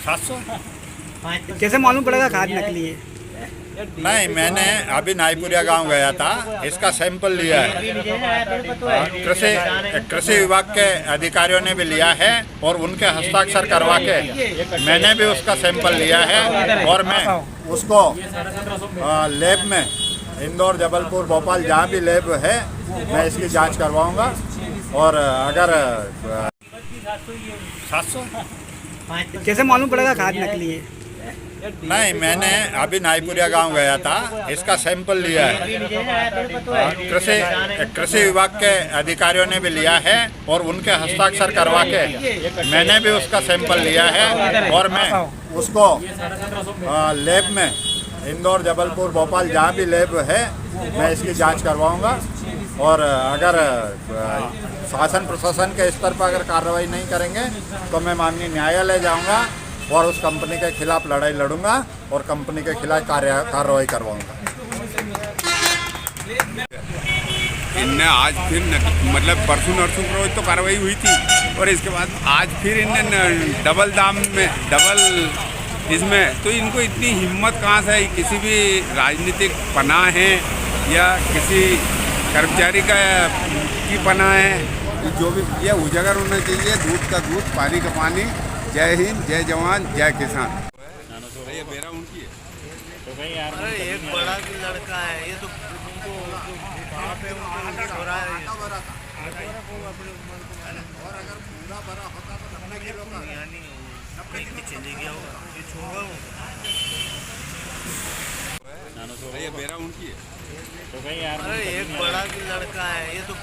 700। कैसे मालूम पड़ेगा खाद नकली है? नहीं, मैंने अभी नाईपुरिया गांव गया था, इसका सैंपल लिया है। कृषि विभाग के अधिकारियों ने भी लिया है और उनके हस्ताक्षर करवा के मैंने भी उसका सैंपल लिया है और मैं उसको लैब में इंदौर, जबलपुर, भोपाल जहाँ भी लैब है मैं इसकी जांच करवाऊंगा और अगर 700। कैसे मालूम पड़ेगा खाद नकली है? नहीं, मैंने अभी नाईपुरिया गांव गया था, इसका सैंपल लिया है। कृषि विभाग के अधिकारियों ने भी लिया है और उनके हस्ताक्षर करवा के मैंने भी उसका सैंपल लिया है और मैं उसको लैब में इंदौर, जबलपुर, भोपाल जहाँ भी लैब है मैं इसकी जांच करवाऊंगा और अगर शासन प्रशासन के स्तर पर अगर कार्रवाई नहीं करेंगे तो मैं माननीय न्यायालय जाऊंगा और उस कंपनी के खिलाफ लड़ाई लड़ूंगा और कंपनी के खिलाफ कार्रवाई करवाऊंगा। इनने आज फिर मतलब परसों नरसों को रोज तो कार्रवाई हुई थी और इसके बाद आज फिर इनने डबल दाम में डबल इसमें, तो इनको इतनी हिम्मत कहाँ से है? किसी भी राजनीतिक पनाह है या किसी कर्मचारी की पनाह है? जो भी ये उजागर होना चाहिए। दूध का दूध, पानी का पानी। जय हिंद, जय जवान, जय किसान। ये मेरा उनकी है। अरे एक बड़ा लड़का है ये तो कहाँ पे हो रहा है। और अगर पूरा भरा होता तो 90 किलो का यानी कहीं पे चले गया होगा, ये छोड़ा होगा। ये मेरा उनकी है। अरे एक बड़ा लड़का है ये तो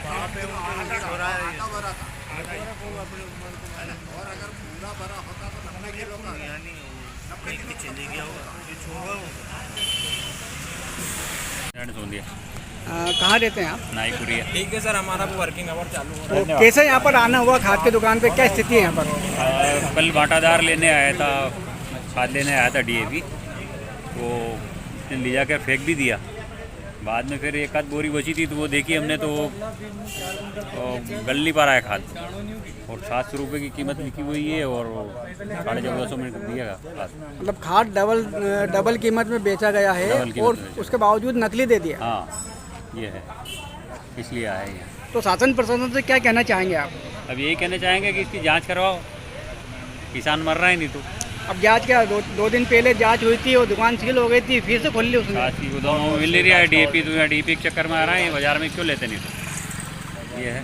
कहाँ पे हो रहा है। और अगर पूरा भरा होता तो 90 किलो का यानी कहीं पे चले गया होगा, ये छोड़ा होगा। कहाँ रहते हैं आप? नाईपुरिया। ठीक है सर, हमारा वो वर्किंग आवर चालू हो रहा है। तो कैसे यहाँ पर आना हुआ खाद की दुकान पे? क्या स्थिति है यहाँ पर? कल बाटादार लेने आया था, खाद लेने आया था DAP, वो उसने ले जाकर फेंक भी दिया। बाद में फिर एक आध बोरी बची थी तो वो देखी हमने तो गल नहीं पा रहा है खाद और 700 रुपये की कीमत लिखी हुई है और 1450 में दिया खाद। मतलब खाद डबल कीमत में बेचा गया है और उसके बावजूद नकली दे दिया। हाँ, ये है, इसलिए आए हैं। तो शासन प्रशासन से क्या कहना चाहेंगे आप? अब यही कहना चाहेंगे कि इसकी जांच करवाओ, किसान मर रहा है नहीं तो। अब जांच क्या, दो दिन पहले जांच हुई थी और दुकान सील हो गई थी, फिर से खोल ली उसने। खाद की दोनों मिल नहीं रहा है। DAP तो यहाँ DAP के चक्कर में आ रहा है, बाजार में क्यों लेते नहीं तो, ये है।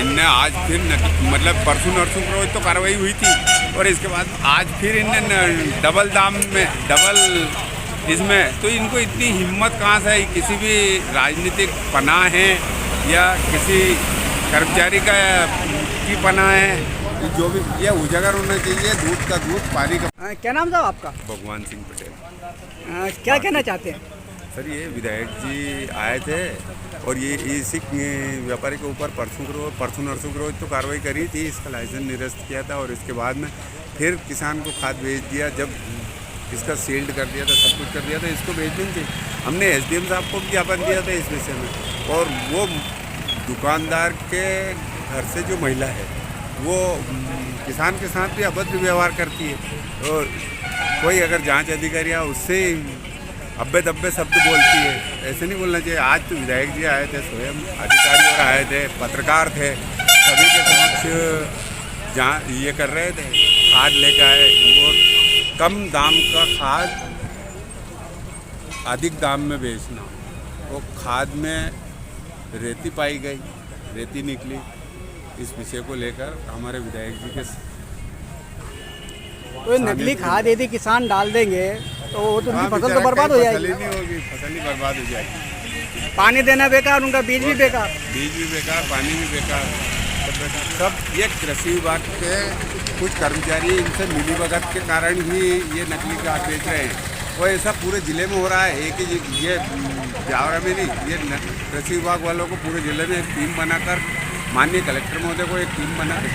इनने आज फिर मतलब परसों नरसों को रोज तो कार्रवाई हुई थी और इसके बाद आज फिर इनने डबल दाम में डबल इसमें, तो इनको इतनी हिम्मत कहाँ से है? किसी भी राजनीतिक पनाह है या किसी कर्मचारी की पनाह है? जो भी ये उजागर होना चाहिए। दूध का दूध, पानी का। क्या नाम था आपका? भगवान सिंह पटेल। क्या कहना चाहते हैं? सर, ये विधायक जी आए थे और ये इसी व्यापारी के ऊपर परसों नरसों के रोज तो कार्रवाई करी थी, इसका लाइसेंस निरस्त किया था और इसके बाद में फिर किसान को खाद भेज दिया। जब इसका सील्ड कर दिया था, सब कुछ कर दिया था, इसको भेज देंगे। हमने SDM साहब को भी ज्ञापन दिया था इस विषय में और वो दुकानदार के घर से जो महिला है वो किसान के साथ भी अभद्र व्यवहार करती है और कोई अगर जांच अधिकारी है उससे अब्बे दब्बे शब्द बोलती है। ऐसे नहीं बोलना चाहिए। आज तो विधायक जी आए थे, स्वयं अधिकारी और आए थे, पत्रकार थे, सभी के समक्ष जहाँ ये कर रहे थे, खाद लेकर आए और कम दाम का खाद अधिक दाम में बेचना। वो खाद में रेती पाई गई, रेती निकली। इस विषय को लेकर हमारे विधायक जी के तो नकली खाद यदि किसान डाल देंगे तो वो तो उनकी फसल तो बर्बाद हो जाएगी। फसल ही नहीं होगी, फसल ही बर्बाद हो जाएगी। पानी देना बेकार, उनका बीज भी बेकार, पानी भी बेकार, सब ये कृषि विभाग के कुछ कर्मचारी इनसे मिलीभगत के कारण ही ये नकली खाद बेच रहे हैं। वो ऐसा पूरे ज़िले में हो रहा है। एक ही ये जावरा में नहीं, ये कृषि विभाग वालों को पूरे ज़िले में एक टीम बनाकर माननीय कलेक्टर महोदय को एक टीम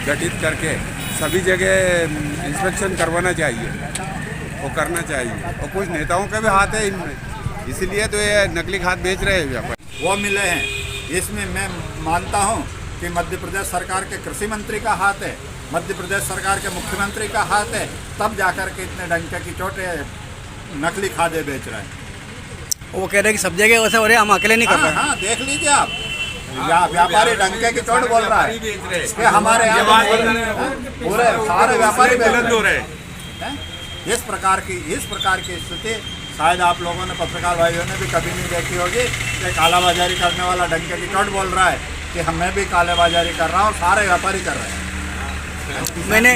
गठित करके सभी जगह इंस्पेक्शन करवाना चाहिए, वो करना चाहिए। और कुछ नेताओं का भी हाथ है इनमें, इसलिए तो ये नकली खाद बेच रहे हैं व्यापारी। वो मिले हैं, इसमें मैं मानता हूँ कि मध्य प्रदेश सरकार के कृषि मंत्री का हाथ है, मध्य प्रदेश सरकार के मुख्यमंत्री का हाथ है, तब जाकर के इतने डंके की चोटें नकली खादें बेच रहे हैं। वो कह रहे हैं कि सब जगह वैसे हो रहे, हम अकेले नहीं कर रहे। हाँ, देख लीजिए आप, व्यापारी डंके की चोट बोल रहा है कि हमारे यहाँ पूरे सारे व्यापारी बेच रहे हैं। इस प्रकार की स्थिति शायद आप लोगों ने, पत्रकार भाइयों ने भी कभी नहीं देखी होगी कि कालाबाजारी करने वाला डंके की चोट बोल रहा है कि हमें भी कालाबाजारी कर रहा हूँ, सारे व्यापारी कर रहे हैं। मैंने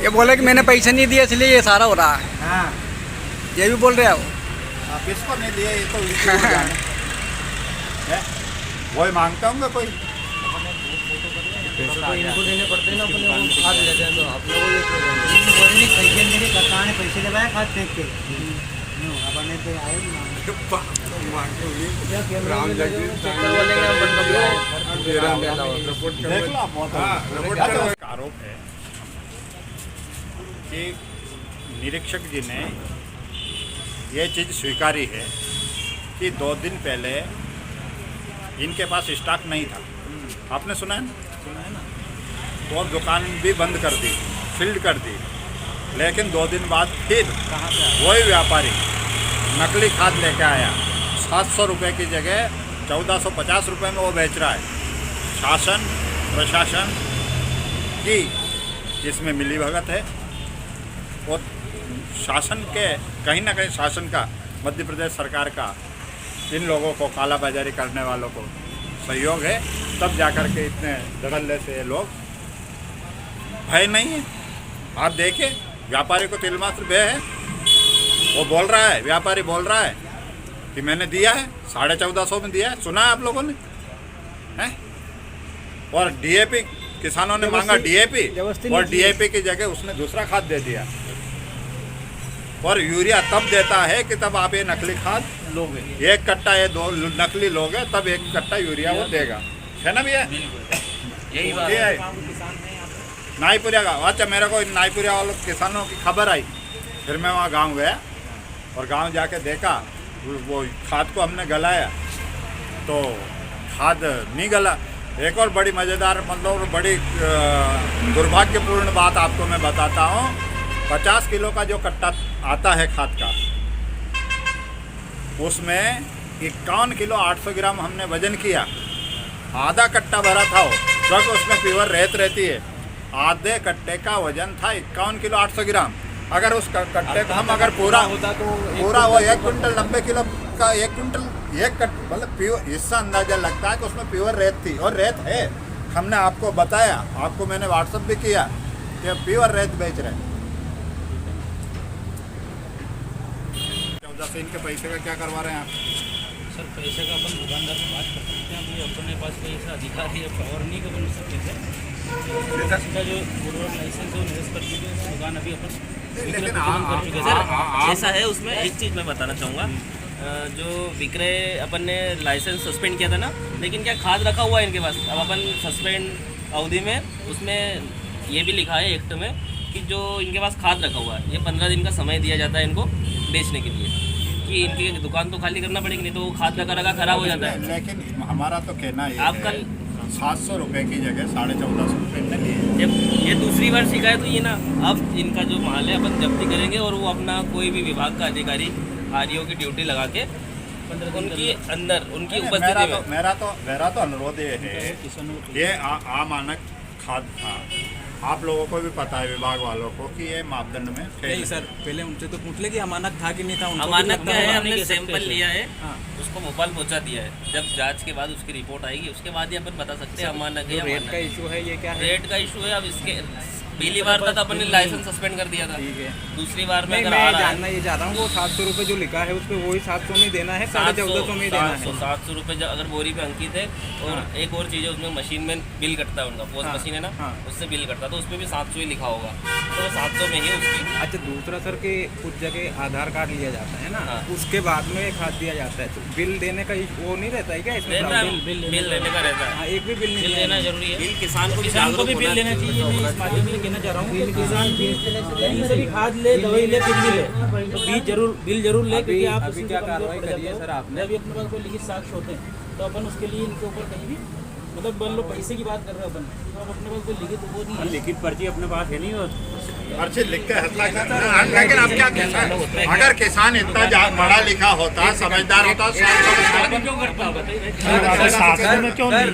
ये बोला कि मैंने पैसे नहीं दिए इसलिए ये सारा हो रहा है, ये भी बोल रहे हैं वो। किसको नहीं दिए ये तो उनकी वो जाने है, वही मांगता हूँ कोई। इनको देने पड़ते हैं ना अपने, वो खाद लेते हैं तो आप लोगों को पैसे मेरे करता है, पैसे लगाए खाद फेंक के अपने पे आए देख लो आप, बहुत आरोप है कि निरीक्षक जी ने ये चीज़ स्वीकारी है कि 2 दिन पहले इनके पास स्टॉक नहीं था। आपने सुना है ना? तो दुकान भी बंद कर दी, सील्ड कर दी, लेकिन 2 दिन बाद फिर वही व्यापारी नकली खाद लेके आया। 700 रुपये की जगह 1450 रुपये में वो बेच रहा है। शासन प्रशासन की इसमें मिलीभगत है, और शासन के कहीं ना कहीं शासन का, मध्य प्रदेश सरकार का इन लोगों को, कालाबाजारी करने वालों को सहयोग है, तब जाकर के इतने धड़ल्ले से लोग, भय नहीं है। आप देखिए, व्यापारी को तिल मात्र भय है। वो बोल रहा है, व्यापारी बोल रहा है कि मैंने दिया है, 1450 में दिया है। सुना है आप लोगों ने? हैं? और डीएपी किसानों ने मांगा डीएपी, और डीएपी की जगह उसने दूसरा खाद दे दिया। और यूरिया तब देता है कि तब आप ये नकली खाद लोगे, 1 कट्टा ये 2 नकली लोगे तब 1 कट्टा यूरिया वो देगा, है ना भैया? यही बात है। नाईपुरिया का, अच्छा, मेरे को नाईपुरिया वालों किसानों की खबर आई, फिर मैं वहाँ गांव गया और गांव जाके देखा, वो खाद को हमने गलाया तो खाद नहीं गला। एक और बड़ी मज़ेदार, मतलब बड़ी दुर्भाग्यपूर्ण बात आपको मैं बताता हूँ। 50 किलो का जो कट्टा आता है खाद का, उसमें 51 किलो 800 ग्राम हमने वजन किया। आधा कट्टा भरा था वो, क्योंकि उसमें प्योर रेत रहती है। आधे कट्टे का वजन था 51 किलो 800 ग्राम। अगर उस कट्टे को हम अगर पूरा वो 1 क्विंटल 90 किलो का 1 क्विंटल मतलब प्योर, इससे अंदाजा लगता है कि उसमें प्योर रेत थी, और रेत है। हमने आपको बताया, आपको मैंने व्हाट्सअप भी किया कि प्योर रेत बेच रहे हैं। 14 से इनके पैसे का क्या करवा रहे हैं आप? सर, पैसे का अपन दुकानदार से बात कर सकते हैं। अभी अपने पास कोई ऐसा अधिकार है पावर नहीं कि अपन सकते थे। इसका जो उर्वरक लाइसेंस है वो निरस्त कर चुके हैं, दुकान अभी अपन लेकिन कर चुके हैं। सर, ऐसा है, उसमें एक चीज़ मैं बताना चाहूँगा। जो विक्रय अपन ने लाइसेंस सस्पेंड किया था ना, लेकिन क्या खाद रखा हुआ है इनके पास। अब अपन सस्पेंड अवधि में उसमें ये भी लिखा है एक्ट में कि जो इनके पास खाद रखा हुआ है, ये 15 दिन का समय दिया जाता है इनको बेचने के लिए, कि इनकी दुकान तो खाली करना पड़ेगी, नहीं तो वो खाद रखा खराब हो जाता है। लेकिन हमारा तो कहना ये आप कल 700 रुपये की जगह 1450 रुपये में लिए। जब ये दूसरी बार शिकायत हुई है ना, अब इनका जो माल है अपन जब्ती करेंगे, और वो अपना कोई भी विभाग का अधिकारी आरईओ की ड्यूटी लगा के उनकी अंदर उनकी उपस्थिति में। मेरा तो अनुरोध ये है, ये अमानक खाद था, आप लोगों को भी पता है, विभाग वालों को, कि ये मापदंड में नहीं सर, पहले उनसे तो पूछ ले कि अमानक था कि नहीं था। अमानक क्या है, हमने सैंपल लिया है, उसको भोपाल पहुंचा दिया है। जब जांच के बाद उसकी रिपोर्ट आएगी, उसके बाद ही अपन बता सकते हैं अमानक है। रेट का इशू है, ये क्या है? रेट का इशू है। अब इसके पहली बार था तो अपन ने लाइसेंस सस्पेंड कर दिया था, ठीक है। दूसरी बार में नहीं, अगर मैं आ रहा है जानना ये चाह रहा हूँ, वो 700 रुपये जो लिखा है उस पर वही 700 में देना है, 1450 में देना है। 700 रुपये अगर बोरी पे अंकित है। और एक और चीज़ है, उसमें मशीन में बिल कटता है उनका, पोस्ट मशीन है ना, उससे बिल कटता है, तो उसमें भी 700 ही लिखा होगा, तो 700 में ही उसकी। अच्छा, दूसरा सर के कुछ जगह आधार कार्ड लिया जाता है ना, उसके बाद में खाद दिया जाता है, तो बिल देने का वो नहीं रहता है क्या इसमें? बिल लेने का रहता है। एक भी बिल नहीं देना जरूरी है। बिल किसान को भी बिल लेना चाहिए। मैं इस माध्यम से कहना चाह रहा हूँ, किसान कहीं से भी खाद ले, दवाई ले, कुछ भी ले, तो बिल जरूर ले, क्योंकि आप अभी क्या कार्रवाई करिए सर आपने? अभी अपने पास कोई लिखित साक्ष्य होते हैं तो अपन उसके लिए इनके ऊपर कहीं भी मतलब मान लो पैसे की बात कर रहे हो अपन, तो अब अपने पास कोई लिखित वो नहीं है। लिखित पर्ची अपने पास है नहीं और पर्ची लिख के हस्ताक्षर, लेकिन अब क्या किसान, अगर किसान इतना पढ़ा लिखा होता, समझदार होता, क्यों करता होगा शासन में क्यों नहीं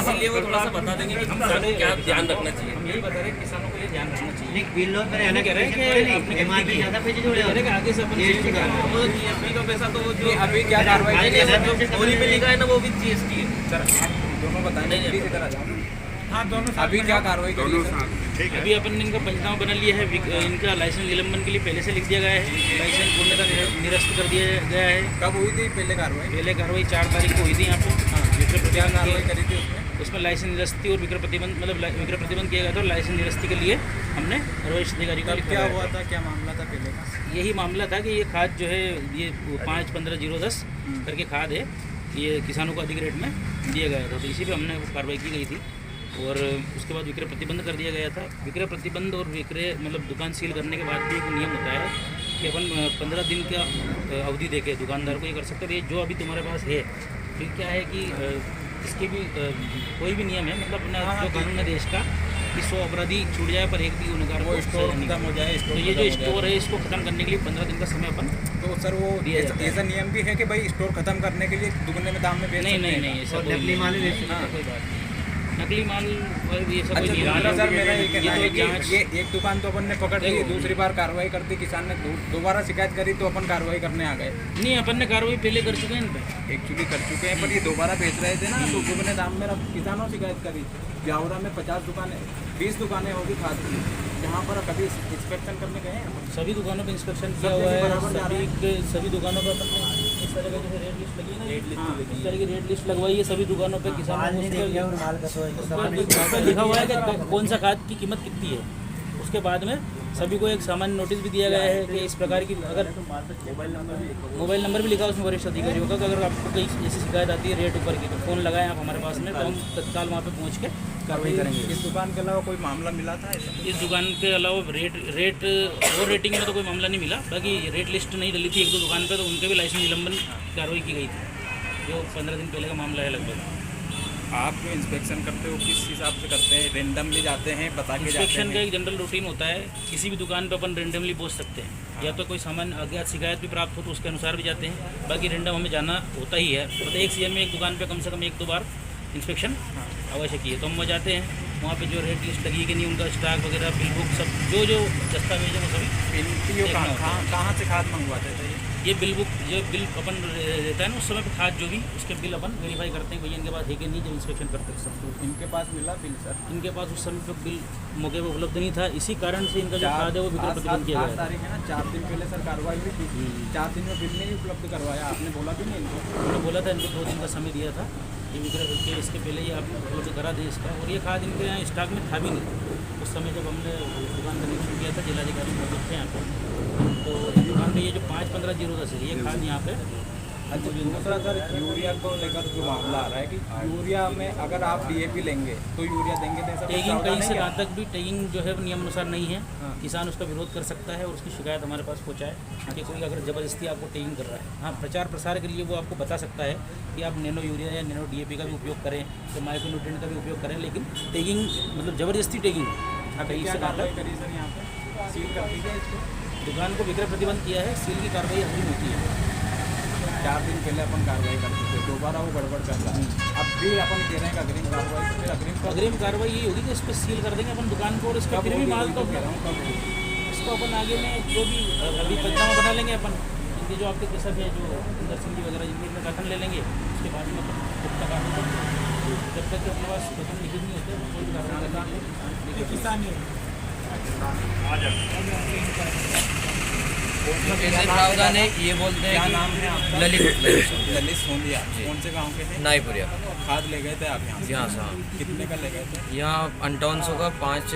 इसलिए वो थोड़ा सा बता देंगे कि किसानों को क्या ध्यान रखना चाहिए। हम यही बता रहे हैं किसानों को ये ध्यान रखना चाहिए। नहीं बिल लो पर कह रहे हैं कि अपनी एमआर पे ज्यादा पैसे जोड़े कह रहे हैं कि आगे से अपन GST का वो जीएसटी का पैसा तो जो अभी क्या कार्रवाई नहीं, नहीं, जो बोली पे लिखा है ना वो भी जीएसटी है। सर आप दोनों बताएंगे प्लीज इधर आ जाओ। हाँ दोनों अभी क्या कार्रवाई करी दोनों सर? साथ ठीक है। अभी अपन ने इनका पंचनामा बना लिया है, इनका लाइसेंस निलंबन के लिए पहले से लिख दिया गया है, लाइसेंस पूर्णतः निरस्त कर दिया गया है। कब हुई थी पहले कार्रवाई? पहले कार्रवाई 4 तारीख को हुई थी यहाँ पे। क्या कार्रवाई करी थी उसमें? उसमें लाइसेंस निरस्ती और विक्रय प्रतिबंध, मतलब विक्रय प्रतिबंध किया गया था और लाइसेंस निरस्ती के लिए हमने वरिष्ठ अधिकारी को कब लिखा क्या गया हुआ था। था, क्या मामला था पहले का? यही मामला था कि ये खाद जो है ये 5-15-010 करके खाद है, ये किसानों को अधिक रेट में दिया गया था, तो इसी पे हमने कार्रवाई की गई थी। और उसके बाद विक्रय प्रतिबंध कर दिया गया था। विक्रय प्रतिबंध और विक्रय मतलब दुकान सील करने के बाद भी एक नियम होता है कि अपन 15 दिन का अवधि देके दुकानदार को ये कर सकते हैं। ये जो अभी तुम्हारे पास है, फिर क्या है कि इसके भी कोई भी नियम है, मतलब अपना जो कानून है देश का कि 100 अपराधी छूट जाए पर एक भी गुनहगार वो को स्टोर सजा नहीं खत्म हो जाए, तो ये जो स्टोर है इसको खत्म करने के लिए 15 दिन का समय अपन तो सर वो दिया जाता है। ऐसा नियम भी है कि भाई स्टोर खत्म करने के लिए दुगने में दाम में बेच नहीं सकते नहीं हैं? नहीं ऐसा और कोई नकली नहीं। माल भी बेच सकते हाँ, हैं। कोई बात नहीं। नकली माल ये सब कोई अच्छा नहीं है। दूसरा सर मेरा ये कहना है तो जांच कि ये एक दुकान तो अपन ने पकड़ ली, दूसरी बार कार्रवाई कर दी, किसान ने दोबारा शिकायत करी तो अपन कार्रवाई करने आ गए। नहीं, अपन ने कार्रवाई पहले कर चुके हैं इन पे। एक्चुअली कर चुके हैं, पर ये दोबारा बेच रहे थे ना, तो दुगने दाम में किसानों शिकायत करी। ब्यावरा में 50 दुकानें 20 दुकानें होगी खाद की, जहाँ पर कभी इंस्पेक्शन करने गए हैं अपन? सभी दुकानों पे इंस्पेक्शन किया सब हुआ जगह है। बराबर जा रहा है। सभी दुकानों पे अपन ने इस तरह का जो है रेट लिस्ट लगी है ना, इस तरह की रेट लिस्ट लगवाई है सभी दुकानों पे। किसानों माल को नहीं उस देख लिया और पर माल का तो उस पर लिखा हुआ है कि कौन सा खाद की कीमत कितनी है। उसके बाद में सभी को एक सामान्य नोटिस भी दिया गया है कि इस प्रकार की अगर मोबाइल नंबर भी लिखा है उसमें वरिष्ठ अधिकारियों का कि अगर आपको कहीं ऐसी शिकायत आती है रेट ऊपर की तो फ़ोन लगाएं आप हमारे पास में, तो हम तत्काल वहाँ पे पहुँच के कार्रवाई करेंगे। इस दुकान के अलावा कोई मामला मिला था ऐसा? इस दुकान के अलावा रेट और रेटिंग में तो कोई मामला नहीं मिला। बाकी रेट लिस्ट नहीं डली थी 1-2 दुकान पे, तो उनके भी लाइसेंस निलंबन कार्रवाई की गई थी, जो 15 दिन पहले का मामला है लगभग। आप जो इंस्पेक्शन करते हो किस हिसाब से करते हैं? रेंडमली जाते हैं, बता के जाते इंस्पेक्शन का हैं? एक जनरल रूटीन होता है, किसी भी दुकान पे अपन रेंडमली पहुंच सकते हैं, या तो कोई सामान्य अज्ञात शिकायत भी प्राप्त हो तो उसके अनुसार भी जाते हैं। बाकी रेंडम हमें जाना होता ही है, मतलब एक सीजन में एक दुकान पे कम से कम 1-2 बार इंस्पेक्शन आवश्यक ही है, तो हम वहाँ जाते हैं। वहाँ पे जो रेट लिस्ट लगी कि नहीं, उनका स्टॉक वगैरह, बिल बुक, सब जो दस्तावेज है वो सभी इनकी कहाँ से खाद मंगवाते थे? ये बिल बुक जो बिल अपन रहता है ना उस समय पे खाद जो भी उसके बिल अपन वेरीफाई करते हैं भैया इनके पास है कि नहीं, जब इंस्पेक्शन करते हैं सब। इनके पास मिला बिल सर? इनके पास उस समय पे बिल मौके पर उपलब्ध नहीं था, इसी कारण से इनका जो खाद है वो विक्रय प्रतिबंध किया 8 गया था। तारीख है ना, 4 दिन पहले सर कार्रवाई हुई थी, 4 दिन में बिल नहीं उपलब्ध करवाया, आपने बोला भी नहीं इनको? उन्होंने बोला था इनको 2 दिन का समय दिया था ये विक्रय के, इसके पहले ये आप उपलब्ध करा दें इसका। और ये खाद इनके यहाँ स्टॉक में था भी नहीं उस समय जब हमने दुकान का निरीक्षण किया था। जिलाधिकारी मौजूद थे यहाँ पर, तो दुकान में ये जो 5-15-010 है ये खाद यहाँ पे। अच्छा दूसरा सर यूरिया को लेकर जो मामला आ रहा है कि यूरिया में अगर आप DAP लेंगे तो यूरिया देंगे तो ऐसा कुछ टैगिंग प्रावधान कहीं है से क्या? कहाँ तक भी टैगिंग जो है नियम अनुसार नहीं है। हाँ। किसान उसका विरोध कर सकता है और उसकी शिकायत हमारे पास पहुँचाए कि कोई अगर ज़बरदस्ती आपको टैगिंग कर रहा है। हाँ, प्रचार प्रसार के लिए वो आपको बता सकता है कि आप नैनो यूरिया या नैनो DAP का भी उपयोग करें, तो माइक्रोन्यूट्रिएंट का भी उपयोग करें, लेकिन टैगिंग मतलब ज़बरदस्ती टैगिंग कहीं क्या से कहाँ कार्रवाई तक। करी सर यहाँ पे? सील कर दीजिए इसको। दुकान को विक्रय प्रतिबंध किया है, सील की कार्रवाई अग्रिम होती है। 4 दिन पहले अपन कार्रवाई करते थे, दोबारा वो गड़बड़ कर रहा है। अब भी अपन कह रहे हैं कि अग्रिम कार्रवाई, तो फिर अग्रिम कार्रवाई यही होगी कि इस पर सील कर देंगे अपन दुकान को, और इसका फिर भी माल तो कह रहा हूँ कब होगी? इसको अपन आगे में जो भी अभी पंचनामा बना लेंगे अपन, इनके जो आपके किस्म है जो इंदर सिंह जी वगैरह जिनके में कथन ले लेंगे, उसके बाद में अपन पुख्ता कार्रवाई करेंगे। जब तक कि अपने पास कथन लिखित नहीं होते कोई भी कार्रवाई करना किसान ऐसे प्रावधान है, ये बोलते क्या हैं नाम है आपका? कि ललित सोंदिया। कौन से गांव के हैं? नाईपुरिया खाद ले गए थे आप यहाँ से? यहाँ से हाँ। कितने का ले गए थे? यहाँ 5800 का 5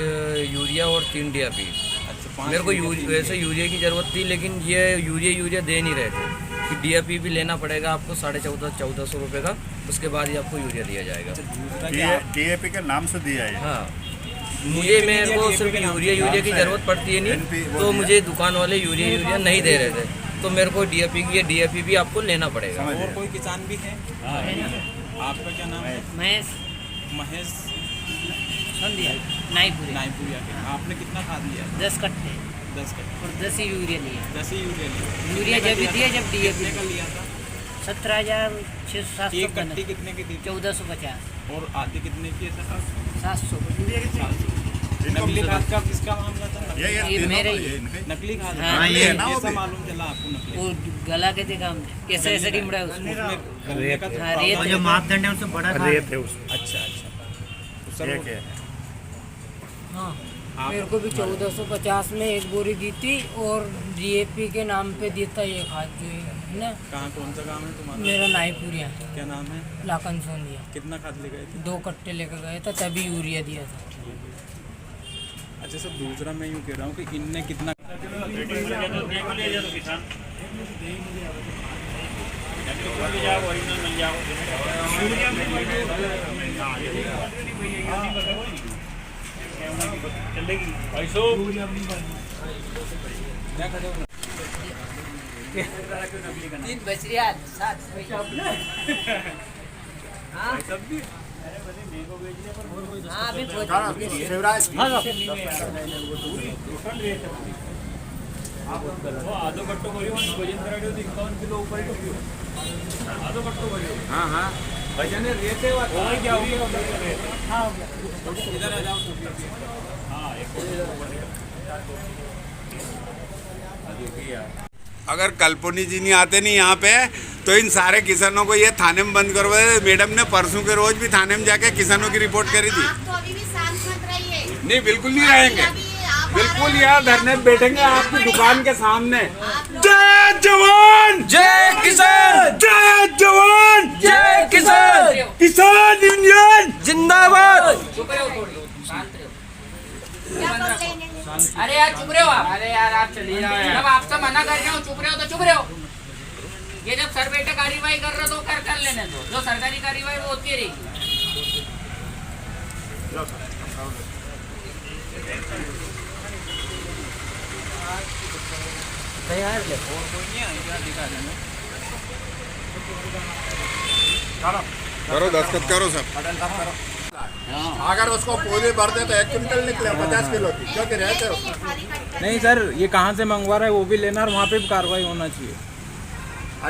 यूरिया और 3 DAP। अच्छा 5 मेरे को वैसे यूरिया की ज़रूरत थी, लेकिन ये यूरिया दे नहीं रहे थे कि DAP भी लेना पड़ेगा आपको 1450-1400 रुपये का, उसके बाद ही आपको यूरिया दिया जाएगा। दूसरा क्या DAP के नाम से दिया है। हाँ, मुझे मेरे को सिर्फ यूरिया की ज़रूरत पड़ती है नहीं, तो मुझे दुकान वाले यूरिया नहीं दे रहे थे, तो मेरे को DAP भी आपको लेना पड़ेगा। और कोई किसान भी है? आपका क्या नाम है? महेश महेश संध्या नाईपुरी नाईपुरिया के। आपने कितना खाद लिया? 10 कट्टे 10 कट्टे। और 10 ही यूरिया लिया। 10 ही यूरिया लिया। यूरिया जब भी दिया जब DAP कितने का लिया था? 17,600 एक कट्टी कितने की थी? 1450 और आधी कितने की है सर? 700 नकली खाद का किसका मामला था? ये मेरे ही नकली खाद? हाँ, ये है ना वो कैसा भी। मालूम चला आपको नकली? वो गला के देखा हमने कैसे ऐसे रिमड़ा है उसमें। उसमें गलने का हाँ, रेत तो- जो मापदंड है उससे बड़ा था। अच्छा अच्छा। तो सर हाँ मेरे को भी 1450 में एक बोरी दी थी और DAP के नाम पे देता ये खाद जो है ना। कहाँ कौन सा काम है तुम्हारा? मेरा नाईपुरिया क्या नाम है? लाखन सोनिया। कितना खाद ले गए थे? 2 कट्टे लेकर गए था तभी यूरिया दिया था। अच्छा सर, दूसरा मैं यूँ कह रहा हूँ कि इनने कितना तीन बछरिया 7 हाँ अभी शिवराज हाँ हाँ भजन रहते क्या हो गया? इधर आ जाओ। अगर कल्पनी जी नहीं आते नहीं यहाँ पे तो इन सारे किसानों को ये थाने में बंद करवा दे। मैडम ने परसों के रोज भी थाने में जाके किसानों की रिपोर्ट करी थी। आप तो अभी भी शांत मत रहिए। नहीं बिल्कुल नहीं रहेंगे, आप बिल्कुल यहाँ धरने पे बैठेंगे आपकी दुकान के सामने। लोग- जय जवान जय किसान, जय जवान जय किसान, किसान यूनियन जिंदाबाद। क्या कंप्लेन है? अरे यार चुप रहे हो आप। अरे यार आप चलिए जब आपसे मना कर रहे हो चुप रहे हो तो चुप रहे हो। ये जब सर बेटा कार्यवाही कर रहे हो तो कर लेने दो। जो सरकारी कार्यवाही वो होती रहेगी। तैयार ले करो दस्तखत करो सब। अगर उसको पूरी भर दे तो 1 क्विंटल निकले 50 किलो की, क्योंकि रहते हैं उसमें। नहीं सर, ये कहाँ से मंगवा रहा है वो भी लेना और वहाँ पे भी कार्रवाई होना चाहिए।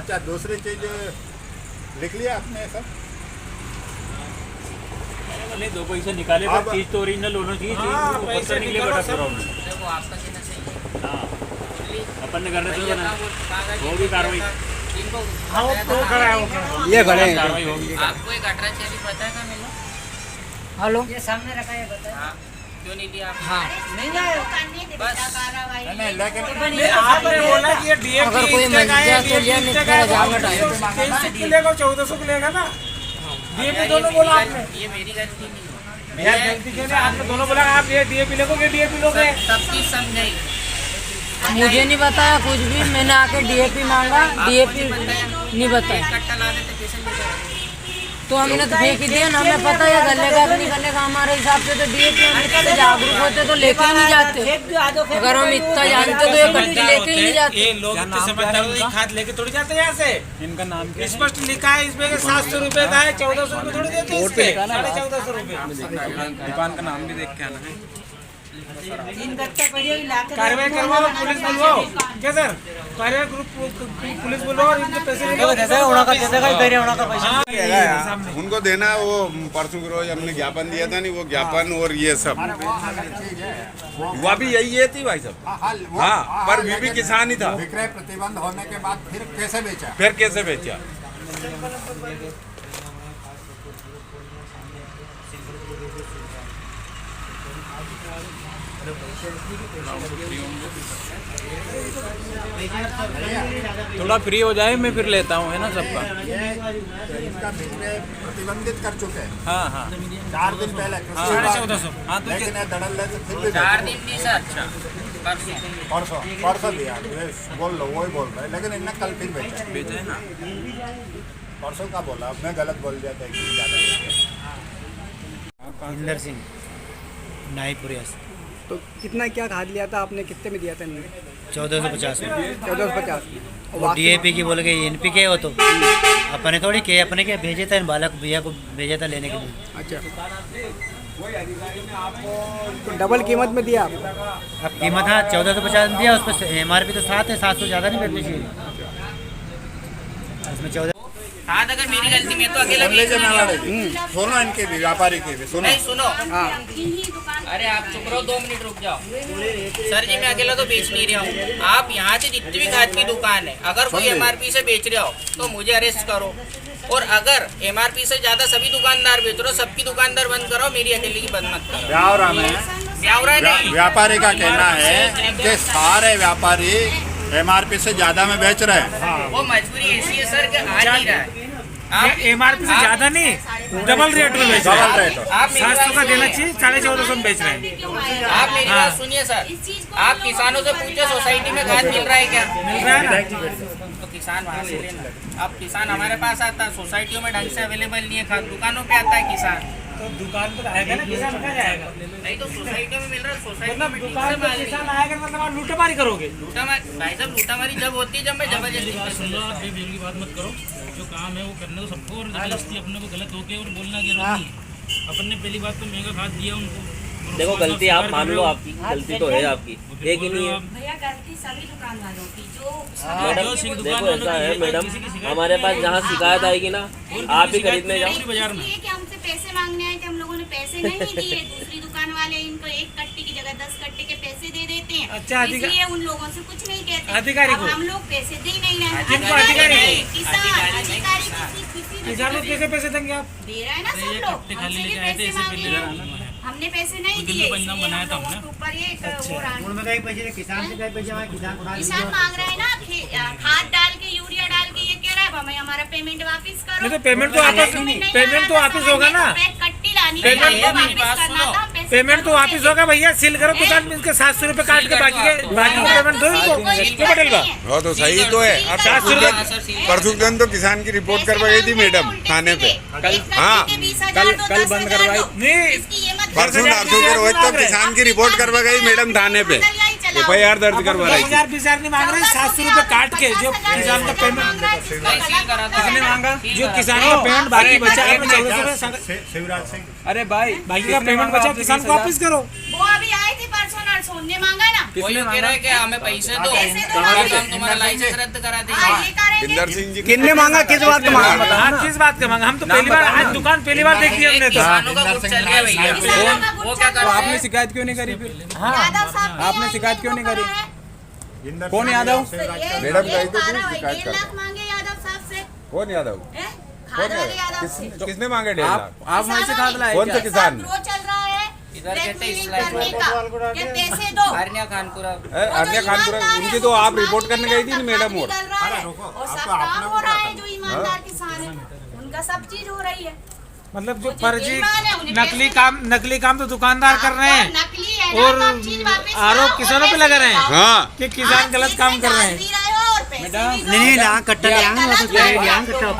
अच्छा दूसरी चीज लिख लिया आपने सब? नहीं 2 पैसे निकाले पर चीज तो ओरिजिनल होना चाहिए। चीज पैसे निकले बड़ा प्रॉब्लम। देखो आपका कहना सही है। हाँ अपन ने करने तो वो भी कार्रवाई ये खड़े हैं। कार्रवाई होगी। आपको एक 18 चेरी पता है कहाँ मिला? हेलो ये सामने रखा है बताइए। हाँ क्यों नहीं दिया आप? हाँ नहीं दुकान नहीं देता कार्रवाई। नहीं लेकिन आपने बोला कि ये DAP अगर कोई मिल जाए तो लिया नहीं तो जाना टाइम। 1400 को लेगा ना। DAP दोनों बोला आपने। ये मेरी गलती नहीं है। यार गलती क्या है? आपने दोनों बोला आप ये DAP लोगे DAP लोगे। सब चीज समझाई। मुझे नहीं बताया कुछ भी। मैंने आके DAP मांगा, DAP नहीं बताया। तो हमने तो फेंक ही दिया ना। हमें पता है गलेगा कि नहीं गलेगा। हमारे हिसाब से तो DAP हम इतने जागरूक होते तो लेके ही नहीं जाते। अगर हम इतना जानते तो ये कट्टी लेके ही नहीं जाते। ये लोग इतने समझदार हो, ये खाद लेके थोड़ी जाते हैं यहाँ से। इनका नाम क्या? स्पष्ट लिखा है इसमें कि 700 रुपए का है, 1400 रुपए थोड़ी देते हैं इसके। 1450 रुपए। दुकान का नाम भी देख के आना है। कार्रवाई करवाओ, पुलिस बुलवाओ। क्या सर? कार्रवाई ग्रुप पुलिस बुलवाओ और इनके पैसे उनको देना वो परसों के रोज हमने ज्ञापन दिया था नहीं, वो ज्ञापन और ये सब हुआ भी यही थी भाई साहब। हाँ पर वे भी किसान ही था। विक्रय प्रतिबंध होने के बाद फिर कैसे बेचा? फिर कैसे बेचा? थोड़ा फ्री हो जाए मैं फिर लेता हूँ, है ना सबका। इनका विक्रय प्रतिबंधित कर चुके हैं। हाँ हाँ 4 दिन पहले। 1450। हाँ तो लेकिन ये दड़ल ले तो फिर भी 4 दिन नहीं सर। अच्छा परसों दिया। बोल लो वही बोल रहा है, लेकिन इनने कल फिर बेचा। बेचा है ना। परसों का बोला, अब मैं गलत बोल दिया था। इंदर सिंह नाईपुरिया से। तो कितना क्या खाद लिया था आपने? कितने में दिया था इन्होंने? 1450 में। 1450। वो DAP की बोल गई NPK हो तो अपने थोड़ी के अपने के भेजे थे बालक भैया को भेजा था लेने के लिए। अच्छा, तो डबल कीमत में दिया आप? अब कीमत हाँ 1450 दिया, उस पर MRP तो 7 है, 700 ज़्यादा नहीं बेचनी चाहिए उसमें 14। हाथ अगर मेरी गलती में तो अकेला ले जाने वाले भी। सुनो इनके भी, व्यापारी के भी सुनो। नहीं सुनो, अरे आप चुप रहो, 2 मिनट रुक जाओ। सर जी मैं अकेला तो बेच नहीं रहा हूँ, आप यहाँ से जितनी भी खाद की दुकान है अगर कोई MRP से बेच रहा हो तो मुझे अरेस्ट करो, और अगर MRP से ज्यादा सभी दुकानदार बेच रहे हो, सबकी दुकानदार बंद करो, मेरी अकेले की बंद मत करो। ब्यावरा में नहीं, व्यापारी का कहना है कि सारे व्यापारी MRP से ज्यादा में बेच रहे हैं। वो मजबूरी ऐसी है सर कि आ नहीं रहा है। आप MRP से ज्यादा नहीं, डबल रेट में बेच रहे डबल हैं। रेट। आप मेरी 700 का बात देना सुनिए। चाहिए, 1450 में बेच रहे हैं। आप मेरी बात सुनिए सर, आप किसानों से पूछे सोसाइटी में खाद मिल रहा है क्या? मिल रहा है ना? तो किसान वहाँ से लेना। अब किसान हमारे पास आता है, सोसाइटियों में ढंग से अवेलेबल नहीं है खाद, दुकानों पे आता है किसान। तो दुकान पर आएगा ना किसान, कहाँ जाएगा? नहीं तो सोसाइटी में मिल रहा है, सोसाइटी मतलब में दुकान पर किसान आएगा मतलब आप लूटामारी करोगे? भाई साहब लूटामारी जब होती है जब मैं जबरदस्ती सुन लो, आप बेबी की बात मत करो, जो काम है वो करने दो सबको, और जबरदस्ती अपने को गलत होके और बोलना की जरूरत नहीं। अपन ने पहली बात तो महंगा खाद दिया उनको। देखो गलती आप मान लो, आपकी गलती तो है आपकी, एक ही नहीं है भैया गलती सभी दुकान वालों की जो मैडम। देखो ऐसा है मैडम, हमारे पास जहाँ शिकायत आएगी ना आप ही खरीदने जाओ। बाजार में कि हमसे पैसे मांगने आए थे, हम लोगों ने पैसे नहीं दिए, दूसरी दुकान वाले इनको 1 कट्टे की जगह 10 कट्टे के पैसे दे देते हैं। अच्छा, इसलिए उन लोगों से कुछ नहीं कहते। अधिकारी अब को? हम लोग पैसे दे नहीं रहे हैं। किनको? अधिकारी को? किसान अधिकारी किसी किसान को कैसे पैसे देंगे आप? दे रहा है ना सब लोग, हमसे भी पैसे मांगे हैं। हमने पैसे नहीं दिए, इसलिए हम लोगों के ऊपर ये हो रहा है। किसान मांग रहा है ना खाद डाल के, यूरिया डाल के, ये कह रहा है हमें हमारा पेमेंट वापस करो। नहीं तो पेमेंट तो वापस होगा ना? कट्टी लानी पेमेंट तो वापस होगा भैया, सील करो दुकान में, इसके 700 रुपए काट के बाकी का पेमेंट दो इनको। पटेल का वो तो सही तो है। अब परसों दिन तो किसान की रिपोर्ट करवा गई थी मैडम थाने पे। हाँ कल बंद करवाई नहीं, परसों नरसों के रोज तो किसान की रिपोर्ट करवा गई मैडम थाने पे, FIR दर्ज करवा रही थी। 1000 नहीं मांग रहे, 700 रुपए काट के जो किसान का पेमेंट किसने मांगा? जो किसान का पेमेंट बाकी बचा है 1400 रुपए। शिवराज सिंह। अरे भाई बाकी का पेमेंट बचा किसान को वापस करो। वो अभी आए थे परसों नरसों, उनने मांगा ना। वो ये कह रहा है कि हमें पैसे दो, हम तुम्हारा लाइसेंस रद्द करा देंगे। इंदर सिंह जी किसने मांगा, किस बात का मांगा? हाँ, किस बात का मांगा? हम तो पहली बार, आज दुकान पहली बार देखी हमने तो। किसानों का गुट चल गया भैया। वो क्या कर रहे हैं? शिकायत क्यों नहीं करी फिर? यादव साहब आपने शिकायत क्यों नहीं करी? इंदर कौन सिंह यादव? मैडम गई तो थी शिकायत 1.5 लाख मांगे यादव साहब से। कौन यादव? खाद वाले यादव से। किसने मांगे 1.5 लाख? आप वहीं से खाद लाए? कौन से किसान? वो चल रहा है इधर कहते हैं इस करने लाइफ का, ये पैसे दो। हरनिया खानपुरा अन्य खानपुरा उनकी तो आप रिपोर्ट करने गई थी ना मैडम। और और सब काम हो रहा है, जो ईमानदार किसान है उनका सब चीज हो रही है। मतलब जो फर्जी नकली काम तो दुकानदार कर रहे हैं, नकली है और ना, तो आप चीज वापस आरोप लाओ, किसानों पे और लगा रहे हैं पैसे हाँ कि किसान गलत काम कर रहे हैं। नहीं यहाँ कट्टा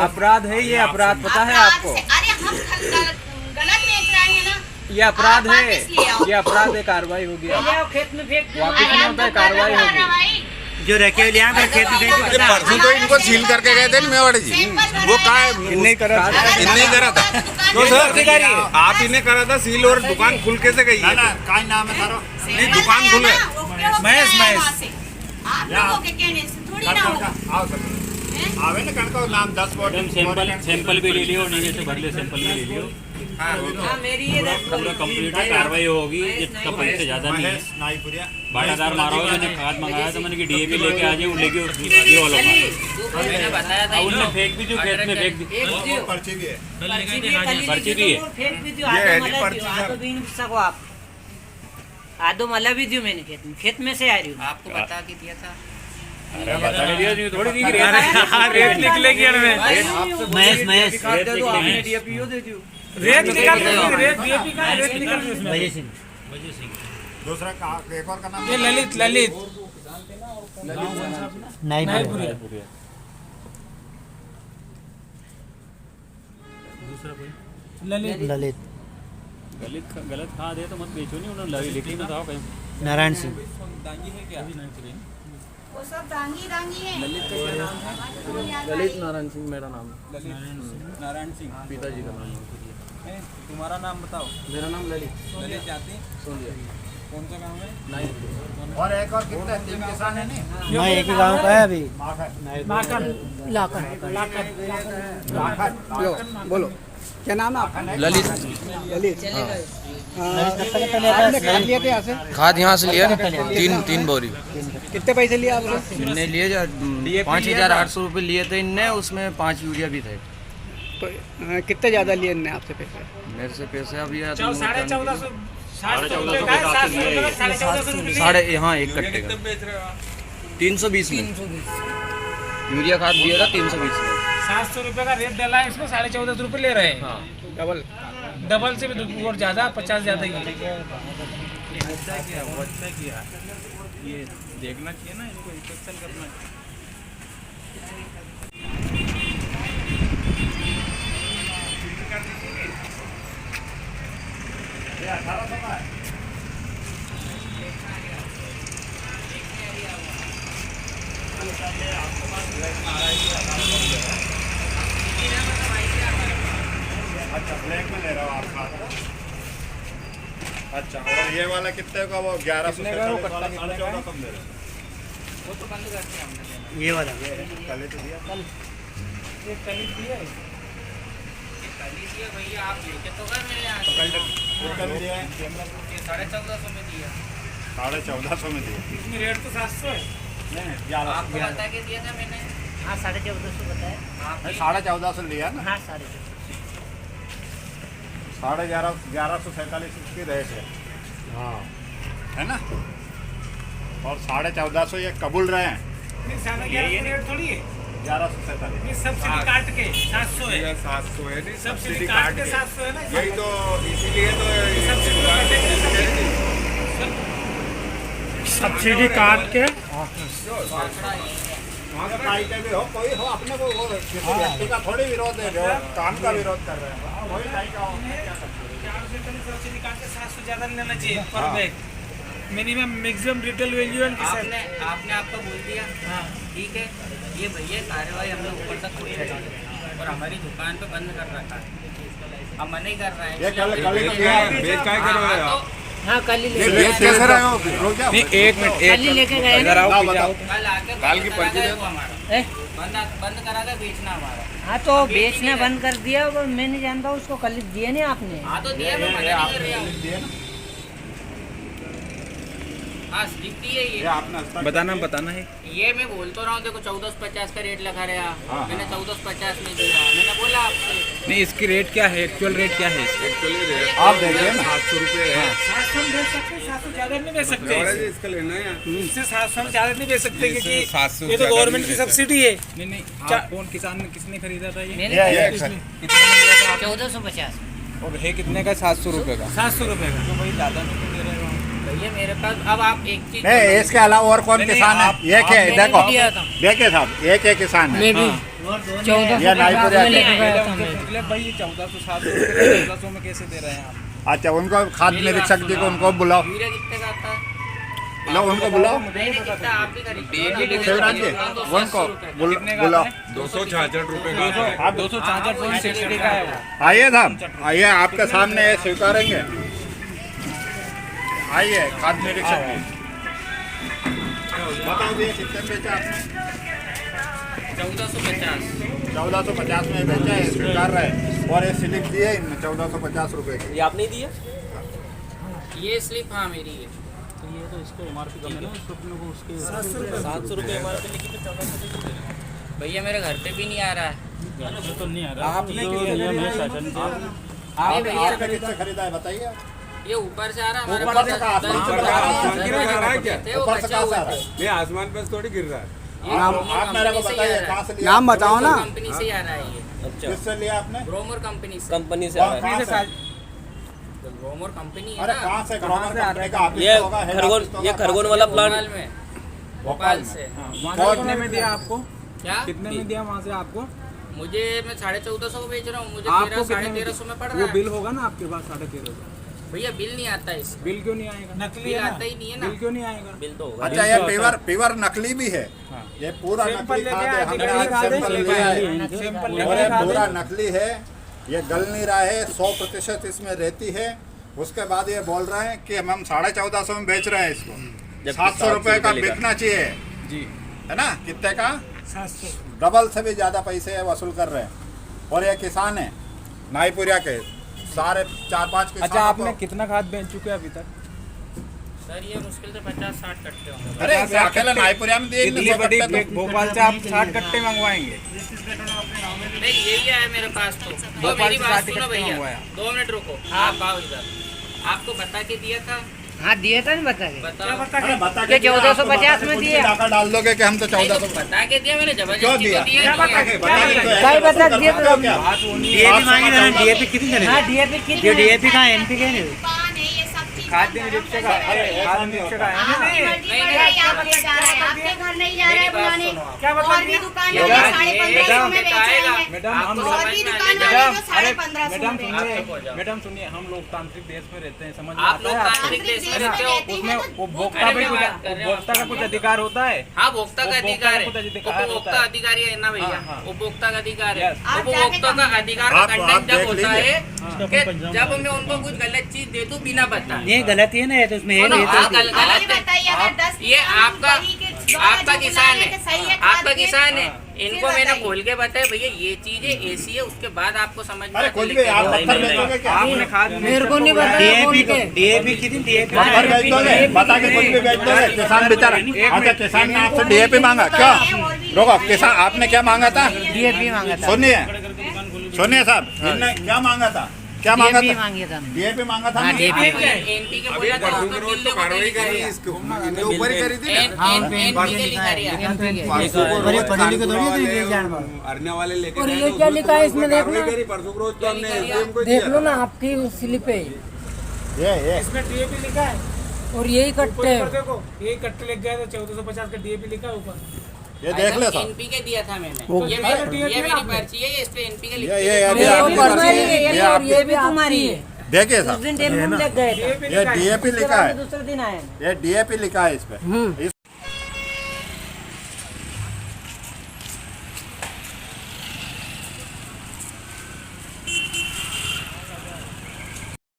अपराध है ये, अपराध पता है आपको? अरे हम गलत बेच रहे हैं ना, ये अपराध आप है, वापस ले आओ। ये अपराध है, कार्रवाई होगी। खेत में फेंक दो, वापस नहीं होता है, कार्रवाई होगी। जो रखे हुए यहाँ पर खेत में ये परसों तो इनको सील करके गए थे ना मेवाड़ी जी, वो कहा नहीं करा इन्हें करा था तो सर आप इन्हें करा था सील, और दुकान खुल के से गई है। का नाम है सारो? नहीं दुकान खुल है। महेश। आप लोगों के कहने से थोड़ी ना होगा। आओ सर आवे ना कण का नाम 10 बोतल सैंपल भी ले लियो, नहीं तो भर ले सैंपल भी ले लियो। पूरा कंप्लीट कार्रवाई होगी, जिसका पैसे ज्यादा नहीं है। नाईपुरिया बाटादार मारा हुआ, मैंने खाद मंगाया था, मैंने कि DAP लेके आ जाए, वो लेके ये वाला मैंने बताया था उनने फेंक भी जो खेत में फेंक दी, पर्ची भी है। पर्ची भी है। ये है नहीं पर्ची सर। आदो मला भी दियो मैंने खेत में से आ रही हूँ। आपको बता के दिया था। अरे बता दिया नहीं, थोड़ी दी रेत रेत निकलेगी हमें, महेश रेत निकाल, रेत DAP का रेत निकाल। वजह सिंह दूसरा एक और का नाम ये ललित नाईपुरिया। ललित गलत खाद है तो मत बेचो, नहीं उन्होंने लिखी में था कहीं। नारायण सिंह वो सब दांगी दांगी है। ललित नारायण सिंह मेरा नाम है। नारायण सिंह पिताजी का नाम है। तुम्हारा नाम बताओ। मेरा नाम ललित जाति सोनिया। कौन सा गाँव है? और एक और कितने 3 किसान है नहीं? मैं एक ही गांव का है अभी। बोलो क्या नाम है आपका? ललित। ललित। आपने खाद लिए थे यहाँ से? खाद यहाँ से लिया 3 बोरी। कितने पैसे लिए आपने? इनने लिए 5,800 रुपये लिए थे इनने, उसमें 5 यूरिया भी थे। तो कितने ज़्यादा लिए इनने आपसे पैसे? मेरे से पैसे अभी 1450 साढ़े यहाँ 1 कट्टे का 320 में यूरिया खाद दिया था 320 में। 700 रुपये का रेट डाला है इसमें, 1450 रुपये ले रहे हैं। हाँ डबल से भी और ज़्यादा, 50 ज़्यादा ही। अच्छा किया ये देखना चाहिए ना, इनको इंस्पेक्शन करना चाहिए। अच्छा ब्लैक में ले रहा हो आप खाद? अच्छा, और ये वाला कितने का? वो 1100 कितने का? वो कट्टा कितने का है? 1400 दे रहे हो। वो तो बंद करते हैं हमने। ये वाला कल ही तो दिया। ये कल दिया है। कली दिया भैया, आप लेके तो गए मेरे यहाँ से। कल दिया है। ये 1450 में दिया। 1450 में दिया। इसमें रेट तो 700 है। नहीं आपको बता के दिया था मैंने। हाँ 1450 बताया। 1450 लिया ना। हाँ 1450। 1147 इसकी रेट है। हाँ है ना। और 1450 ये कबूल रहे हैं। नहीं, 1150 रेट थोड़ी है। 1147 ये सब्सिडी काट के 700 है। 700 है नहीं, सब्सिडी काट के 700 है ना। यही तो इसीलिए तो सब्सिडी काट के कहीं के भी हो, कोई हो, अपने को वो किसी व्यक्ति का थोड़ी विरोध है, जो काम का विरोध कर रहे हैं। वही कहीं का हो, क्या कर सकते हैं। सब्सिडी काट के 700 ज़्यादा नहीं लेना चाहिए पर bag. Minimum maximum retail value and आपने आपको बोल दिया। हाँ ठीक है, ये भैया कार्रवाई हम लोग ऊपर तक पहुँचा और हमारी दुकान पे बंद कर रखा है। हम मना ही कर रहे हैं। ये कल बेच काय कर रहे हो आप? हाँ कल ही ये बेच कैसे रहे हो? नहीं, एक मिनट कल ही लेके गए ना। कल आके काल की पर्ची दे। ए? बंद करा के बेचना हमारा। हाँ तो बेचना बंद कर दिया, वो मैं नहीं जानता उसको कल दिए नहीं आपने। हाँ तो दिया, मैं मना नहीं कर रहा हूँ। हाँ स्लिप दी है ये। बताना है। ये मैं बोल तो रहा हूँ, देखो 1450 का रेट लगा रहा। मैंने 1450 में दिया, मैंने बोला आपसे। नहीं, इसकी रेट क्या है? एक्चुअल रेट क्या है इसका? आप देखिए ना। 700 रुपये है। 700 में बेच सकते हैं, 700 ज़्यादा नहीं बेच सकते। इसका लेना है। इससे 700 में ज़्यादा नहीं बेच सकते क्योंकि 700 ये तो ज़्यादा गवर्नमेंट की नहीं सब्सिडी है। नहीं कौन किसान ने किसने खरीदा था ये? मैंने ये कितने में लिया था? 1450। और है कितने का? 700 रुपये का। 700 रुपये का। तो भाई ज़्यादा नहीं दे रहे हो। भैया मेरे पास अब आप एक चीज नहीं, इसके अलावा और कौन किसान है? ये क्या है? देखो दिया था। देखिए साहब, एक किसान है। मैं भी 1400 ये नाईपुर है। लेके गया था मैं। भाई ये 1400 700 में कैसे दे रहे हैं आप? अच्छा, उनको खाद निरीक्षक जी को उनको बुलाओ, यूरिया कितने का आता है? लो उनको बुलाओ। नहीं कितना आप भी खरीदते शिवराज जी उनको बुलाओ। 266 रुपये का। आप 266.60 का है वो। आइए साहब, आइए, आपके सामने ये स्वीकारेंगे। आइए खाद निरीक्षक जी, बताओ भैया कितने में बेचा आपने? 1450। 1450 में बेचा है, स्वीकार रहे। और ये स्लिप दी है इनमें 1450 रुपये की। ये आपने ही दिया? ये स्लिप हाँ मेरी है। तो ये तो इसको MRP कम है ना, उसको अपने को उसके 700 रुपये MRP लेके तो 1400 भैया मेरे घर पे भी नहीं आ रहा है। घर पे तो नहीं आ रहा। आपने जो कितने नियम है में शासन के, आपने किससे खरीदा है बताइए। ये ऊपर से आ रहा है हमारे ऊपर पास। से कहाँ? 10 ऊपर रुपए से कहाँ? का गिर रहा है क्या? थे, वो ऊपर से बचा कहाँ से हुआ आ रहा था। है? नहीं, आसमान पर थोड़ी गिर रहा है। ये आप ग्रोमर मेरे को कंपनी से ही बताइए आ रहा कहाँ है। से लिया? नाम बताओ ना। कंपनी से ही आ रहा है ये। अच्छा किससे लिया आपने? ग्रोमर कंपनी से। कंपनी से आ रहा है। कहाँ से? ग्रोमर कंपनी है अरे ना। कहाँ से? ग्रोमर कंपनी का ऑफिस ये होगा, हेड खरगोन, ऑफिस होगा। ये खरगोन वाला भोपाल प्लांट में। भोपाल भोपाल से। वहाँ कितने में दिया आपको? क्या? कितने में दिया वहाँ से आपको? मुझे मैं 1450 को बेच रहा हूँ, मुझे आपको 1300 कितने में 1350 में पड़ रहा वो है। बिल होगा ना आपके पास 1350? भैया बिल नहीं आता इसका। बिल क्यों नहीं आएगा? नकली बिल है ना? आता ही नहीं है ना। बिल क्यों नहीं आएगा? बिल तो होगा। अच्छा ये प्योर नकली भी है, ये पूरा नकली खाद है, हमने आज सैंपल लिया है और ये पूरा नकली है, ये गल नहीं रहा है, 100% इसमें रहती है। उसके बाद ये बोल रहे हैं कि हम 1450 में बेच रहे हैं इसको, 700 रुपये का बिकना चाहिए जी, है ना? कितने का? 700, डबल से भी ज़्यादा पैसे वसूल कर रहे हैं। और ये किसान है नाईपुरिया के, सारे 4-5 किसान। अच्छा, आपने कितना खाद बेच चुके हैं अभी तक? सर ये मुश्किल से 50-60 कट्टे होंगे। अरे ऐसे अकेले नाईपुरिया में दिए इतनी बड़ी भोपाल से आप 60 कट्टे मंगवाएंगे? नहीं यही है मेरे पास तो मेरी बात सुनो भैया, 2 मिनट रुको। आप आओ इधर, आपको बता के दिया था। हाँ दिए था, नहीं बता के? बताओ। अरे बता के 1450 में दिए। टाका डाल दोगे कि हम तो 1400 बता के दिया मैंने, क्यों जबरदस्ती दिया? को दिया। कई बता दिए डीएपी मांगे ना, डीएपी कितनी चलेगी? हाँ डीएपी कितनी? डीएपी कहाँ एनपीके नहीं? दुकान है ये सब चीज। खाद निरीक्षक खाद निरीक्षक आए हैं ना? आपके घर नहीं जा रहा है बुलाने। क्या मतलब? और भी दुकान है 1550 में बेच रहे हैं। मैडम हम और लोग भी दुकान है जो 1550 में बेच रहे हैं। मैडम सुनिए, हम लोकतांत्रिक देश में रहते हैं, समझ में आप आता लोग है आपको? तांत्रिक देश में रहते हो। उसमें उपभोक्ता का कुछ अधिकार होता है। हाँ भोक्ता का अधिकार है, कुछ अधिकार होता उपभोक्ता है। अधिकारी है ना भैया, हाँ। उपभोक्ता का अधिकार है। Yes. उपभोक्ता का अधिकार का आप कंटेंट जब देख होता लीजिए। है कि जब मैं उनको कुछ गलत चीज दे दूं बिना बताए। ये गलत ही है ना, ये तो उसमें है सुनो, ये हाँ, तो गलत बताइए अगर 10 ये आपका किसान है, आपका किसान है। इनको मैंने बताइए। खोल के बताया भैया ये चीज है ऐसी है, उसके बाद आपको समझ में अरे आता कुछ है, भी आप लेकिन- पत्थर बेचोगे क्या? आपने खाद मेरे को नहीं बताया। डीएपी कितनी? डीएपी पत्थर बेच दोगे? बता के कुछ भी बेच दोगे? किसान बेचारा। अच्छा किसान ने आपसे डीएपी मांगा क्यों? रोको, किसान आपने क्या मांगा था? डीएपी मांगा था। सुनिए साहब, इनने क्या मांगा था? क्या मांगा डीएपी था? मांगी था। डीएपी मांगा था हाँ, ना? DAP। एनपी के बोला था उसको बिल तो कार्रवाई कर रही है, इसके ऊपर ही करी थी ना। एनपी के लिखा रही है। परसों को बड़े रोज पढ़े लिखे थोड़ी है, वाले, ये जान पाओ। अरने वाले लेके और गए ये तो क्या उसको लिखा है ऊपर इसमें कार्रवाई देखना। करी। परसों को रोज तो हमने SDM को देख दिया। लो ना आपकी स्लिप है ये इसमें डीएपी लिखा है। और यही कट्टे हैं। देखो ये कट्टे लिख गए तो 1450 का डीएपी लिखा है ऊपर। ये देख ले साहब। एनपी के दिया था मैंने। वो- ये मेरी पर्ची है, इस पे एनपी के लिख ये के अभी ये आपकी भी पर्ची तुम्हारी है। है, ये और आपकी ये भी तुम्हारी है। देखिए उस साहब, दिन टेम्पो में लग गए थे। ये डीएपी लिखा है, दूसरे दिन आए। ये डीएपी लिखा है इस पे।